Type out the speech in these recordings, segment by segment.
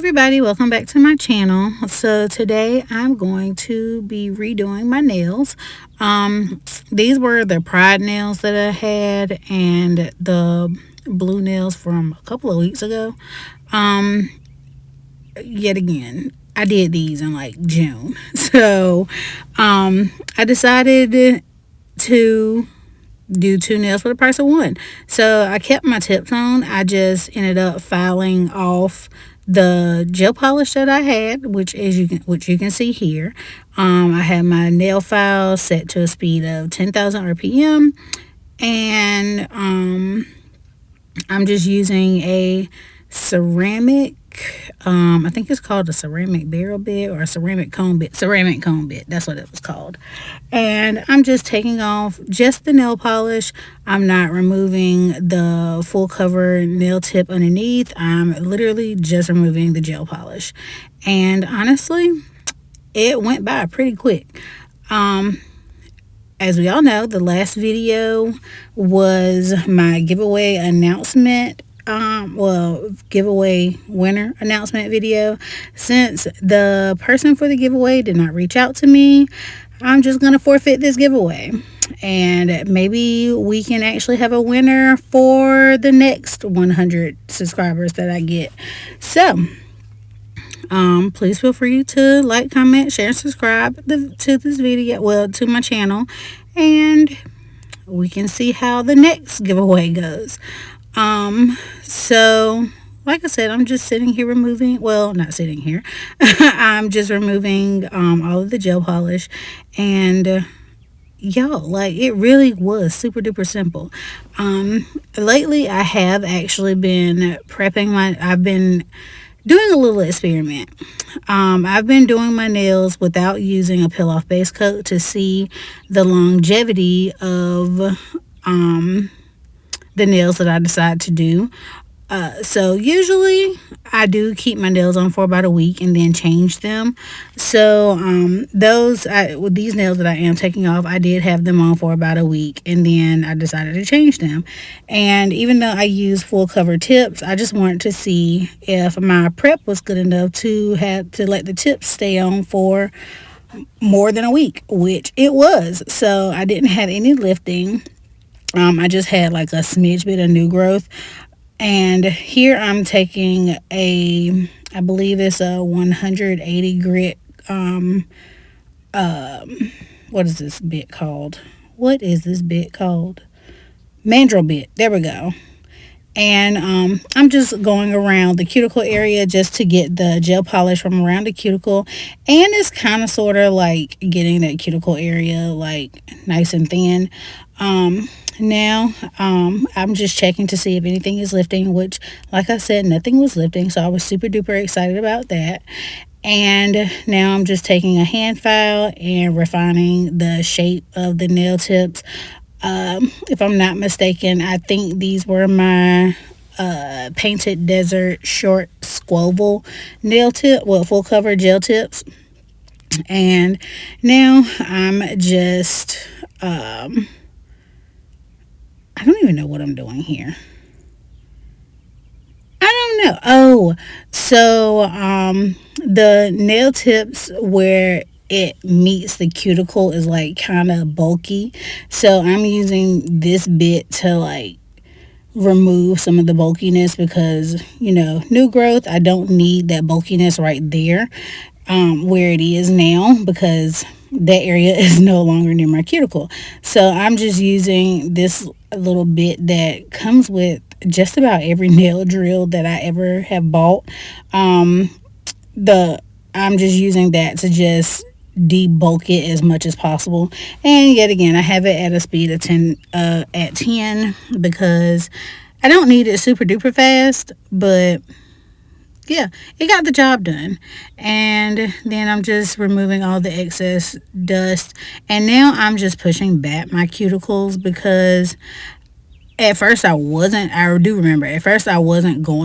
everybody, welcome back to my channel. So today I'm going to be redoing my nails. These were the Pride nails that I had and the blue nails from a couple of weeks ago. Yet again, I did these in like June. So I decided to do two nails for the price of one. So I kept my tips on. I just ended up filing off the gel polish that I had, which you can see here. I had my nail file set to a speed of 10,000 RPM, and I'm just using a ceramic, I think it's called a ceramic barrel bit or a ceramic cone bit. Ceramic cone bit, that's what it was called. And I'm just taking off just the nail polish. I'm not removing the full cover nail tip underneath. I'm literally just removing the gel polish. And honestly, it went by pretty quick. As we all know, the last video was my giveaway announcement. Giveaway winner announcement video. Since the person for the giveaway did not reach out to me, I'm just gonna forfeit this giveaway, and maybe we can actually have a winner for the next 100 subscribers that I get. So please feel free to like, comment, share, and subscribe to this video, to my channel, and we can see how the next giveaway goes. So like I said, I'm just sitting here removing, not sitting here, I'm just removing all of the gel polish, and y'all, like, it really was super duper simple. Lately I have actually been prepping I've been doing a little experiment. I've been doing my nails without using a peel off base coat to see the longevity of the nails that I decide to do. So usually I do keep my nails on for about a week and then change them. So with these nails that I am taking off, I did have them on for about a week, and then I decided to change them. And even though I use full cover tips, I just wanted to see if my prep was good enough to let the tips stay on for more than a week, which it was. So I didn't have any lifting. I just had like a smidge bit of new growth. And here I'm taking I believe it's a 180 grit, what is this bit called? Mandrel bit. There we go. And I'm just going around the cuticle area just to get the gel polish from around the cuticle. And it's kind of sort of like getting that cuticle area like nice and thin. Now I'm just checking to see if anything is lifting, which, like I said, nothing was lifting, so I was super duper excited about that. And now I'm just taking a hand file and refining the shape of the nail tips. If I'm not mistaken, I think these were my Painted Desert short squoval nail tip, full cover gel tips. And now I'm just I don't even know what I'm doing here. I don't know. Oh, so the nail tips where it meets the cuticle is like kind of bulky. So I'm using this bit to like remove some of the bulkiness because, new growth, I don't need that bulkiness right there where it is now, because that area is no longer near my cuticle. So I'm just using this little bit that comes with just about every nail drill that I ever have bought. I'm just using that to just debulk it as much as possible. And yet again, I have it at a speed of 10 because I don't need it super duper fast, but yeah, it got the job done. And then I'm just removing all the excess dust, and now I'm just pushing back my cuticles, because at first I wasn't going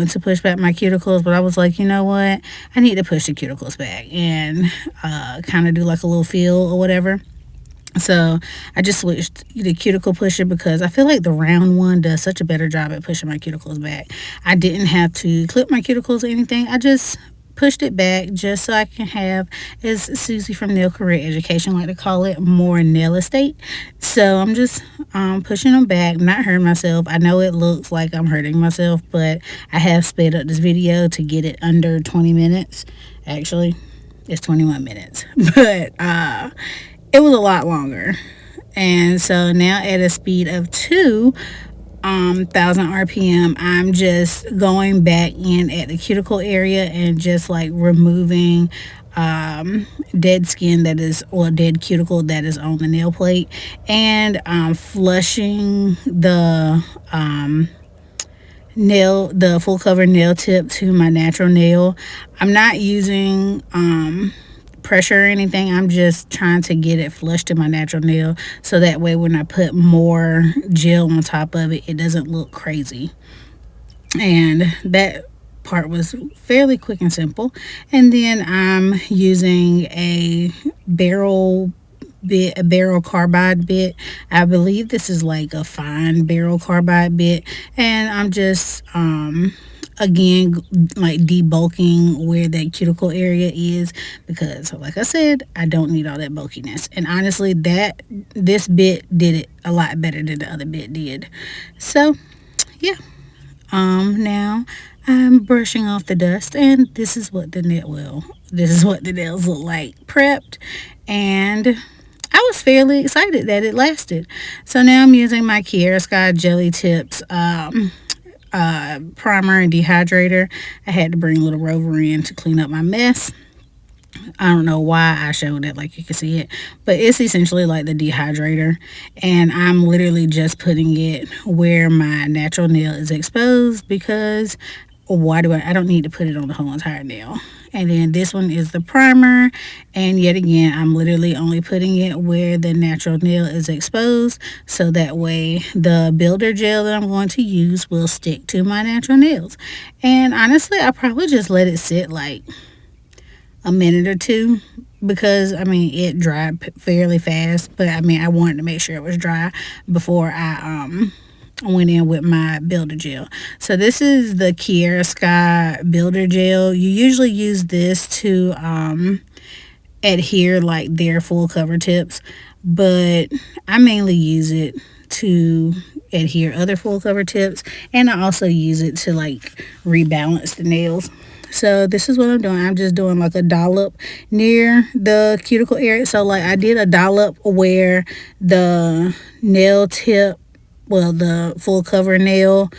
to push back my cuticles, but I was like, you know what, I need to push the cuticles back and kind of do like a little feel or whatever. So I just switched the cuticle pusher because I feel like the round one does such a better job at pushing my cuticles back. I didn't have to clip my cuticles or anything. I just pushed it back just so I can have, as Susie from Nail Career Education like to call it, more nail estate. So I'm just pushing them back, not hurting myself. I know it looks like I'm hurting myself, but I have sped up this video to get it under 20 minutes. Actually, it's 21 minutes, but it was a lot longer. And so now at a speed of 2,000 RPM, I'm just going back in at the cuticle area and just like removing dead skin that is, or dead cuticle that is on the nail plate, and flushing the the full cover nail tip to my natural nail. I'm not using pressure or anything. I'm just trying to get it flushed to my natural nail, so that way when I put more gel on top of it, it doesn't look crazy. And that part was fairly quick and simple. And then I'm using a barrel carbide bit. I believe this is like a fine barrel carbide bit, and I'm just again like debulking where that cuticle area is, because like I said, I don't need all that bulkiness. And honestly, this bit did it a lot better than the other bit did. So yeah, now I'm brushing off the dust, and this is what the nails look like prepped. And I was fairly excited that it lasted. So now I'm using my Chiaroscuro Jelly Tips primer and dehydrator. I had to bring little Rover in to clean up my mess. I don't know why I showed it, like you can see it, but it's essentially like the dehydrator, and I'm literally just putting it where my natural nail is exposed, because why do I don't need to put it on the whole entire nail. And then this one is the primer, and yet again I'm literally only putting it where the natural nail is exposed, so that way the builder gel that I'm going to use will stick to my natural nails. And honestly, I probably just let it sit like a minute or two, because I mean it dried fairly fast, but I mean I wanted to make sure it was dry before I went in with my builder gel. So this is the Chiaroscuro builder gel. You usually use this to adhere like their full cover tips, but I mainly use it to adhere other full cover tips, and I also use it to like rebalance the nails. So this is what I'm doing. I'm just doing like a dollop near the cuticle area. So like I did a dollop where the nail tip, well, the full cover nail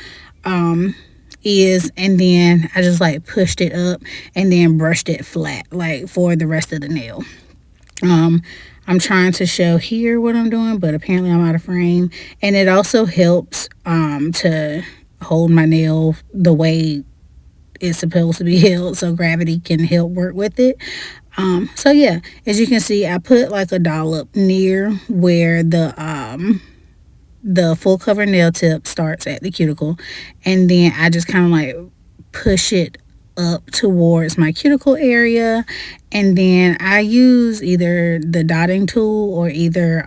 is, and then I just like pushed it up and then brushed it flat like for the rest of the nail. I'm trying to show here what I'm doing, but apparently I'm out of frame. And it also helps to hold my nail the way it's supposed to be held, so gravity can help work with it. So yeah, as you can see, I put like a dollop near where the full cover nail tip starts at the cuticle, and then I just kind of like push it up towards my cuticle area, and then I use either the dotting tool or either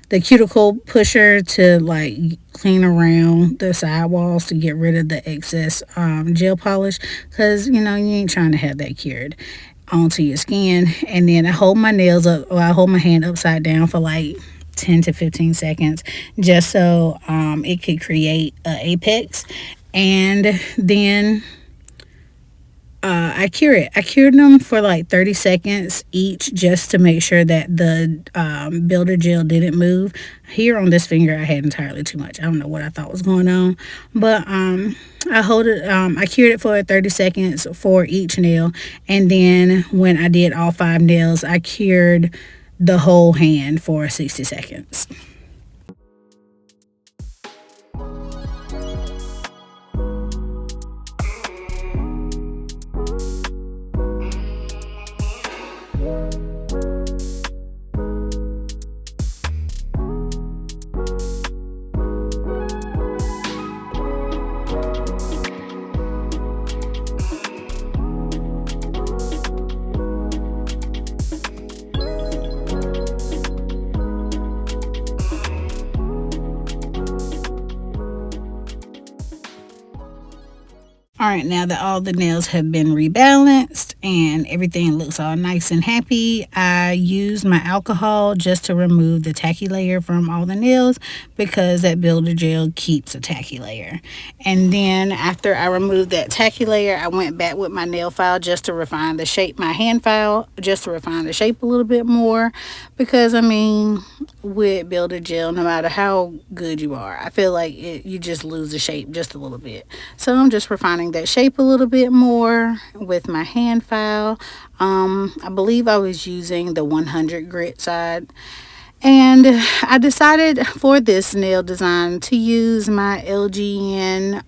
the cuticle pusher to like clean around the sidewalls to get rid of the excess gel polish, because you know you ain't trying to have that cured onto your skin. And then I hold my nails up, or I hold my hand upside down for like 10 to 15 seconds just so it could create an apex, and then I cure it. I cured them for like 30 seconds each, just to make sure that the builder gel didn't move. Here on this finger I had entirely too much. I don't know what I thought was going on, but I cured it for 30 seconds for each nail, and then when I did all 5 nails, I cured the whole hand for 60 seconds. All right, now that all the nails have been rebalanced and everything looks all nice and happy, I use my alcohol just to remove the tacky layer from all the nails, because that builder gel keeps a tacky layer. And then after I removed that tacky layer, I went back with my nail file just to refine the shape, my hand file, just to refine the shape a little bit more, because I mean, with builder gel, no matter how good you are, I feel like you just lose the shape just a little bit. So I'm just refining that shape a little bit more with my hand file. I believe I was using the 100 grit side. And I decided for this nail design to use my LGN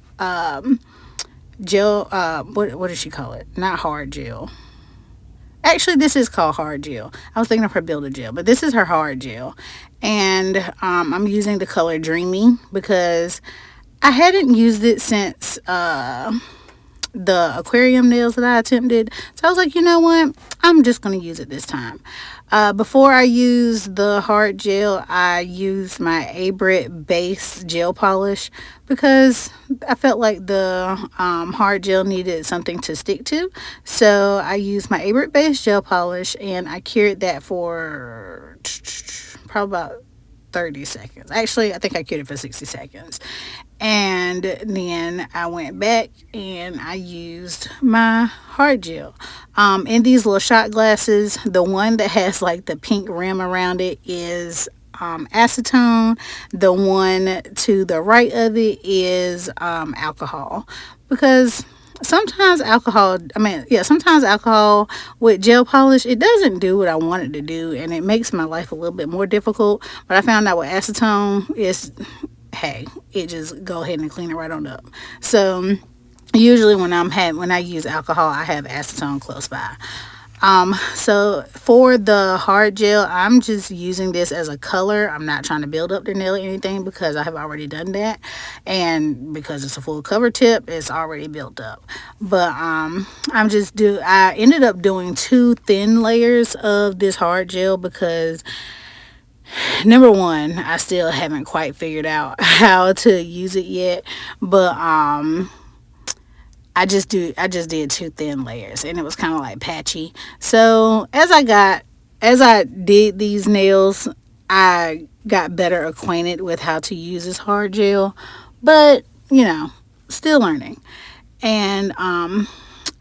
gel. What does she call it? Not hard gel. Actually, this is called hard gel. I was thinking of her builder gel, but this is her hard gel. And I'm using the color Dreamy because I hadn't used it since the aquarium nails that I attempted. So I was like, you know what? I'm just going to use it this time. Before I used the hard gel, I used my Abrit base gel polish because I felt like the hard gel needed something to stick to. So I used my Abrit base gel polish and I cured that for probably about 30 seconds. Actually, I think I cured it for 60 seconds. And then I went back and I used my hard gel. In these little shot glasses, the one that has like the pink rim around it is acetone. The one to the right of it is alcohol. Because sometimes alcohol with gel polish, it doesn't do what I want it to do, and it makes my life a little bit more difficult. But I found out with acetone, hey, it just go ahead and clean it right on up. So usually when I use alcohol, I have acetone close by. So for the hard gel, I'm just using this as a color. I'm not trying to build up the nail or anything because I have already done that, and because it's a full cover tip, it's already built up. But I ended up doing 2 thin layers of this hard gel because number one, I still haven't quite figured out how to use it yet, but I just did 2 thin layers and it was kind of like patchy. So as I did these nails, I got better acquainted with how to use this hard gel, but still learning. And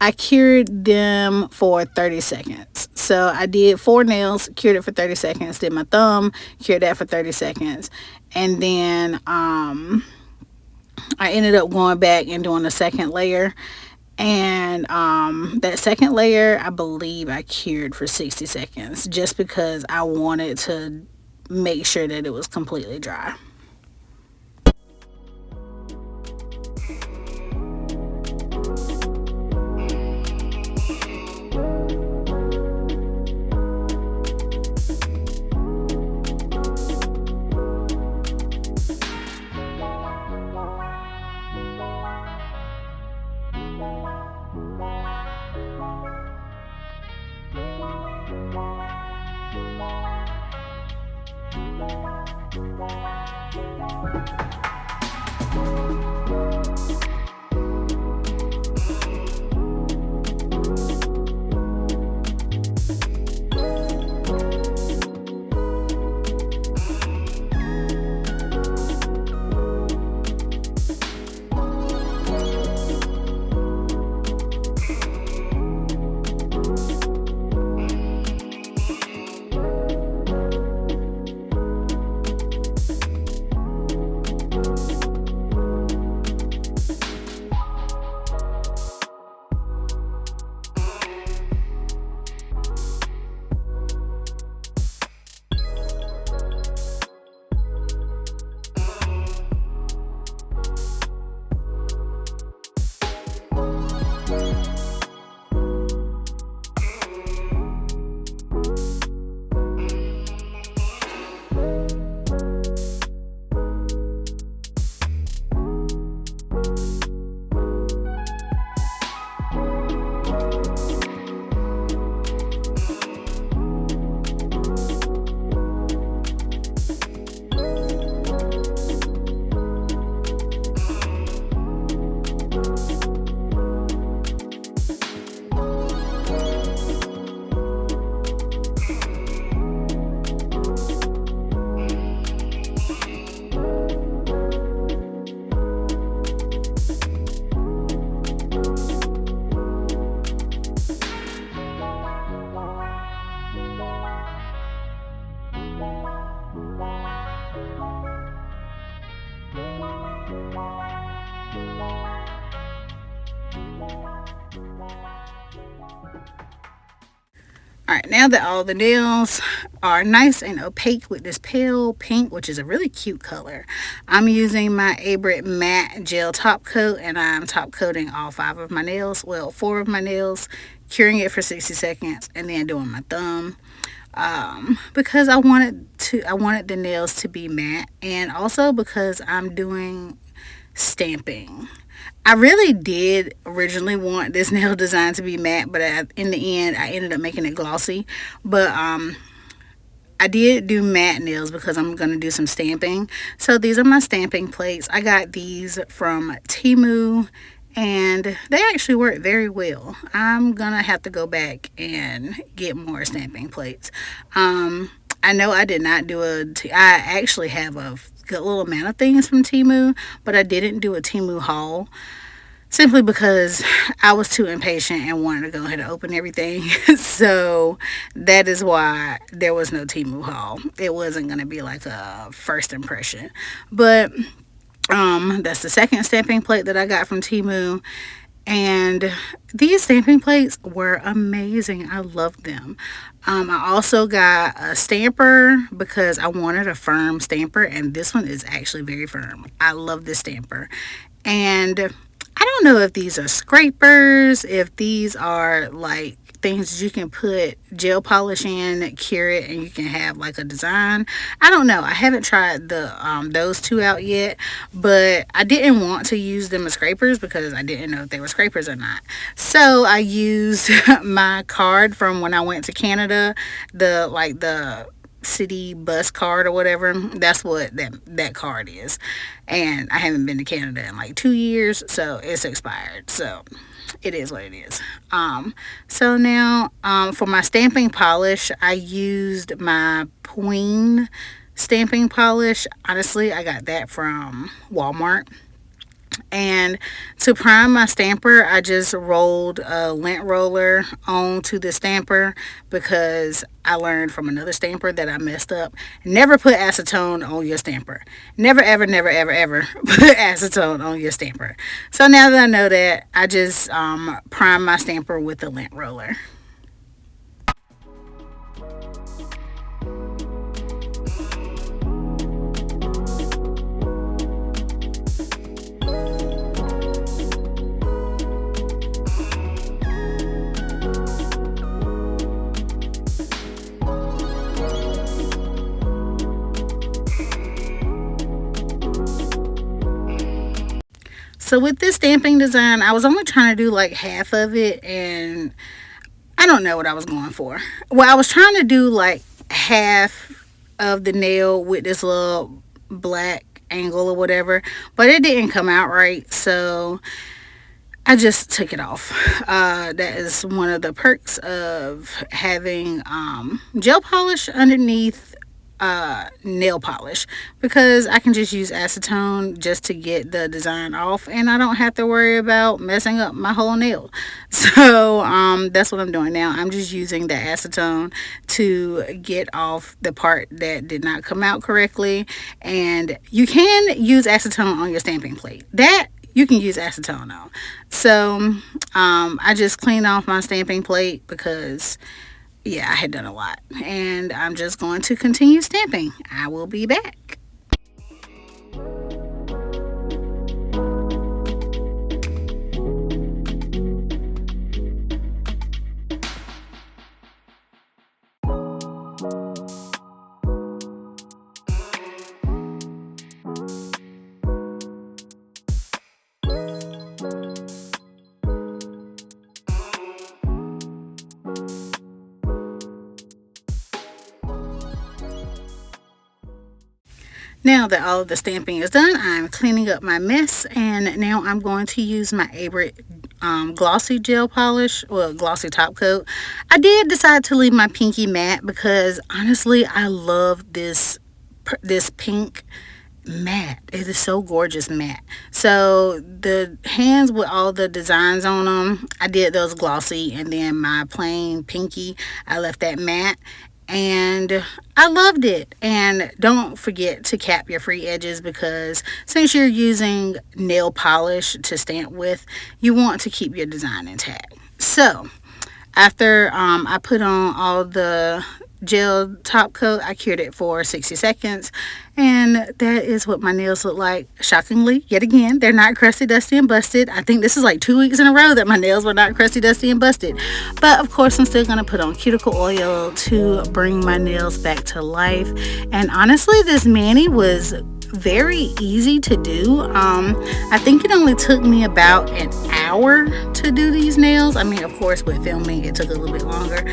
I cured them for 30 seconds. So I did 4 nails, cured it for 30 seconds, did my thumb, cured that for 30 seconds. And then I ended up going back and doing a second layer. And that second layer, I believe I cured for 60 seconds just because I wanted to make sure that it was completely dry. All right, now that all the nails are nice and opaque with this pale pink, which is a really cute color, I'm using my Abrit Matte Gel Top Coat, and I'm top coating all 5 of my nails, well, 4 of my nails, curing it for 60 seconds, and then doing my thumb. Because I wanted the nails to be matte, and also because I'm doing stamping. I really did originally want this nail design to be matte, but in the end, I ended up making it glossy. But I did do matte nails because I'm going to do some stamping. So these are my stamping plates. I got these from Temu, and they actually work very well. I'm going to have to go back and get more stamping plates. I know I did not do I actually have a good little amount of things from Temu, but I didn't do a Temu haul simply because I was too impatient and wanted to go ahead and open everything. So that is why there was no Temu haul. It wasn't going to be like a first impression. But that's the second stamping plate that I got from Temu. And these stamping plates were amazing. I loved them. I also got a stamper because I wanted a firm stamper, and this one is actually very firm. I love this stamper. And I don't know if these are scrapers, if these are like things that you can put gel polish in, cure it, and you can have like a design. I don't know. I haven't tried the those two out yet, but I didn't want to use them as scrapers because I didn't know if they were scrapers or not. So I used my card from when I went to Canada, the city bus card or whatever. That's what that card is. And I haven't been to Canada in like 2 years, so it's expired. So it is what it is. So now for my stamping polish, I used my Point stamping polish. Honestly, I got that from Walmart. And to prime my stamper, I just rolled a lint roller onto the stamper because I learned from another stamper that I messed up. Never put acetone on your stamper. Never, ever, never, ever, ever put acetone on your stamper. So now that I know that, I just prime my stamper with the lint roller. So with this stamping design, I was only trying to do like half of it, and I don't know what I was going for. Well, I was trying to do like half of the nail with this little black angle or whatever, but it didn't come out right, so I just took it off. That is one of the perks of having gel polish underneath nail polish, because I can just use acetone just to get the design off, and I don't have to worry about messing up my whole nail. So that's what I'm doing now. I'm just using the acetone to get off the part that did not come out correctly. And you can use acetone on your stamping plate. That you can use acetone on. So I just cleaned off my stamping plate because yeah, I had done a lot, and I'm just going to continue stamping. I will be back. Now that all of the stamping is done, I'm cleaning up my mess, and now I'm going to use my Abrit glossy gel polish, well, glossy top coat. I did decide to leave my pinky matte because honestly, I love this pink matte. It is so gorgeous matte. So the hands with all the designs on them, I did those glossy, and then my plain pinky, I left that matte. And I loved it. And don't forget to cap your free edges, because since you're using nail polish to stamp with, you want to keep your design intact. So after I put on all the gel top coat, I cured it for 60 seconds, and that is what my nails look like. Shockingly, yet again, they're not crusty, dusty, and busted. I think this is like 2 weeks in a row that my nails were not crusty, dusty, and busted. But of course, I'm still going to put on cuticle oil to bring my nails back to life. And honestly, this mani was very easy to do. I think it only took me about an hour to do these nails. I mean, of course, with filming it took a little bit longer,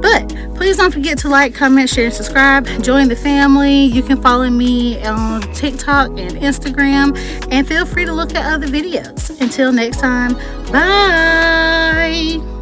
but please don't forget to like, comment, share, and subscribe. Join the family. You can follow me on TikTok and Instagram, and feel free to look at other videos. Until next time, bye.